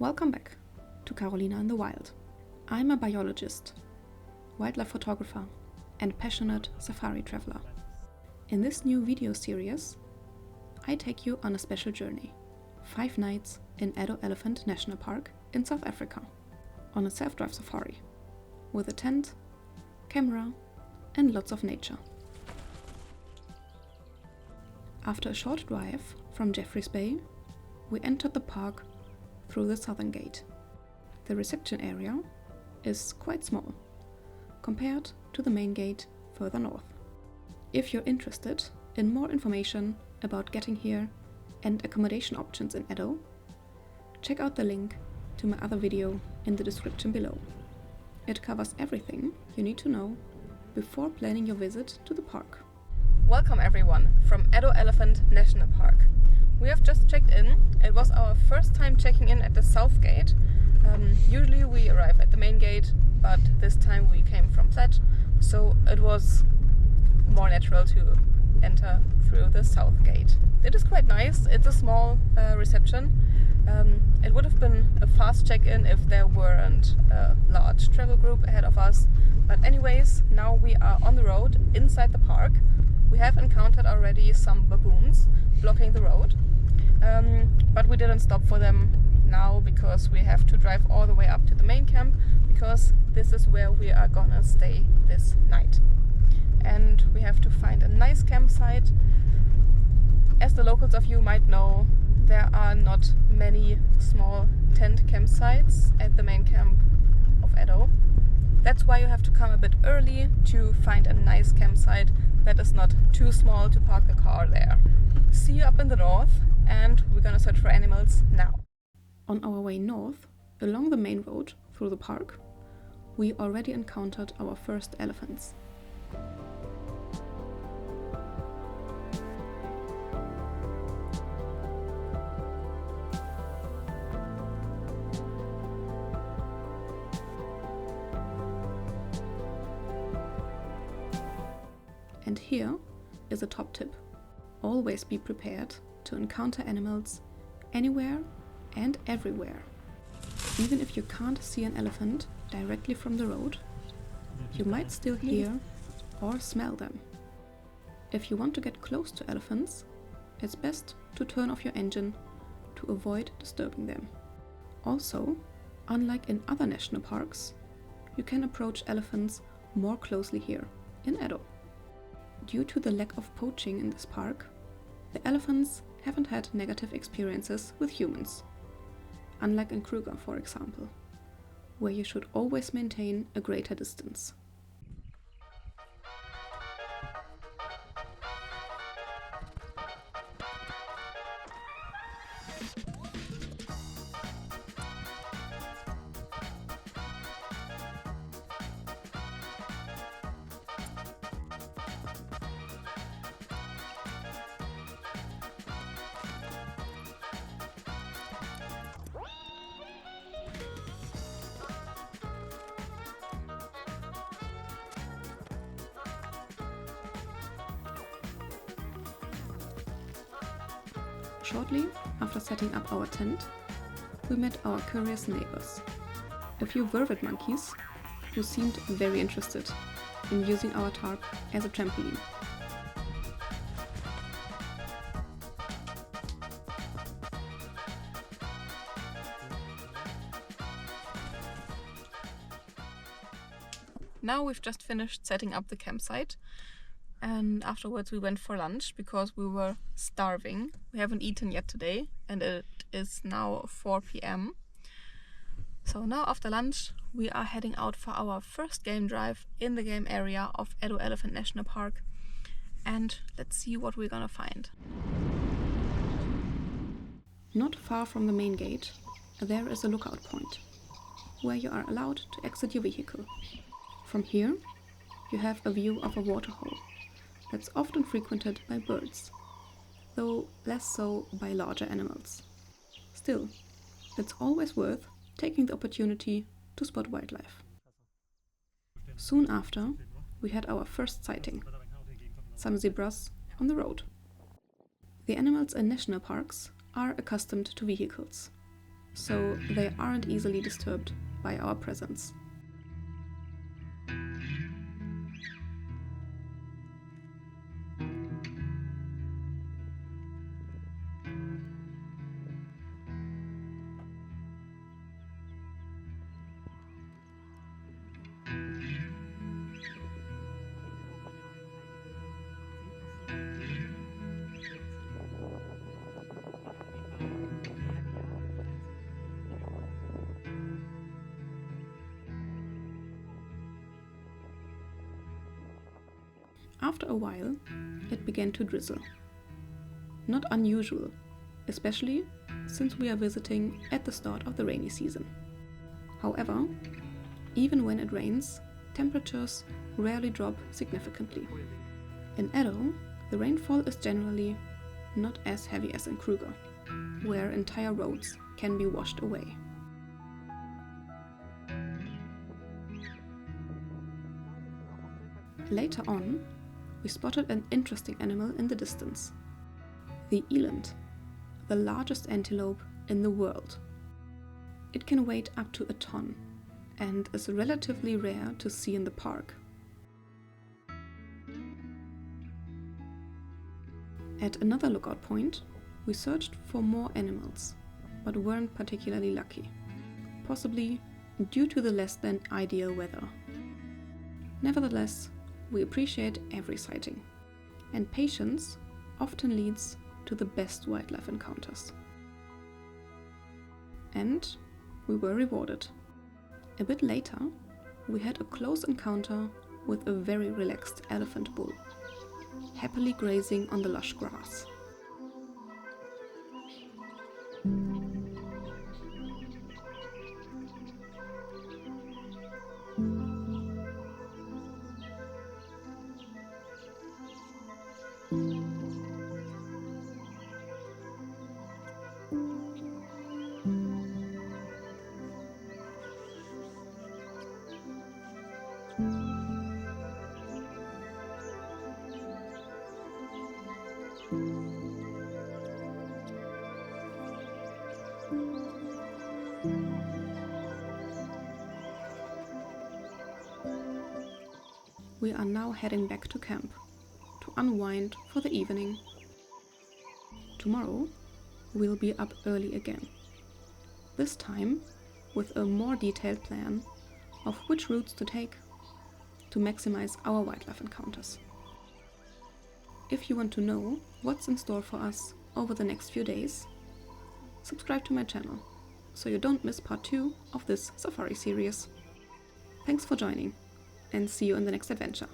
Welcome back to Carolina in the Wild. I'm a biologist, wildlife photographer, and passionate safari traveler. In this new video series, I take you on a special journey. 5 nights in Addo Elephant National Park in South Africa, on a self-drive safari, with a tent, camera, and lots of nature. After a short drive from Jeffreys Bay, we entered the park through the southern gate. The reception area is quite small, compared to the main gate further north. If you're interested in more information about getting here and accommodation options in Addo, check out the link to my other video in the description below. It covers everything you need to know before planning your visit to the park. Welcome everyone from Addo Elephant National Park. We have just checked in. It was our first time checking in at the south gate. Usually we arrive at the main gate, but this time we came from that, so it was more natural to enter through the south gate. It is quite nice. It's a small reception. It would have been a fast check-in if there weren't a large travel group ahead of us. But anyways, now we are on the road inside the park. We have encountered already some baboons blocking the road, but we didn't stop for them now because we have to drive all the way up to the main camp, because this is where we are gonna stay this night. And we have to find a nice campsite. As the locals of you might know, there are not many small tent campsites at the main camp of Addo. That's why you have to come a bit early to find a nice campsite that is not too small to park the car there. See you up in the north, and we're gonna search for animals now. On our way north, along the main road through the park, we already encountered our first elephants. And here is a top tip. Always be prepared to encounter animals anywhere and everywhere. Even if you can't see an elephant directly from the road, you might still hear or smell them. If you want to get close to elephants, it's best to turn off your engine to avoid disturbing them. Also, unlike in other national parks, you can approach elephants more closely here in Addo. Due to the lack of poaching in this park, the elephants haven't had negative experiences with humans, unlike in Kruger, for example, where you should always maintain a greater distance. Shortly after setting up our tent, we met our curious neighbors, a few vervet monkeys who seemed very interested in using our tarp as a trampoline. Now we've just finished setting up the campsite, and afterwards we went for lunch because we were starving. We haven't eaten yet today, and it is now 4 p.m. So now after lunch we are heading out for our first game drive in the game area of Addo Elephant National Park, and let's see what we're gonna find. Not far from the main gate there is a lookout point where you are allowed to exit your vehicle. From here you have a view of a waterhole that's often frequented by birds, though less so by larger animals. Still, it's always worth taking the opportunity to spot wildlife. Soon after, we had our first sighting, some zebras on the road. The animals in national parks are accustomed to vehicles. so they aren't easily disturbed by our presence. After a while, it began to drizzle. Not unusual, especially since we are visiting at the start of the rainy season. However, even when it rains, temperatures rarely drop significantly. In Addo, the rainfall is generally not as heavy as in Kruger, where entire roads can be washed away. Later on, we spotted an interesting animal in the distance. The eland, the largest antelope in the world. It can weigh up to a ton and is relatively rare to see in the park. At another lookout point, we searched for more animals, but weren't particularly lucky, possibly due to the less than ideal weather. Nevertheless, we appreciate every sighting, and patience often leads to the best wildlife encounters. And we were rewarded. A bit later, we had a close encounter with a very relaxed elephant bull, happily grazing on the lush grass. We are now heading back to camp to unwind for the evening. Tomorrow we'll be up early again, this time with a more detailed plan of which routes to take to maximize our wildlife encounters. If you want to know what's in store for us over the next few days, subscribe to my channel so you don't miss part 2 of this safari series. Thanks for joining, and see you in the next adventure.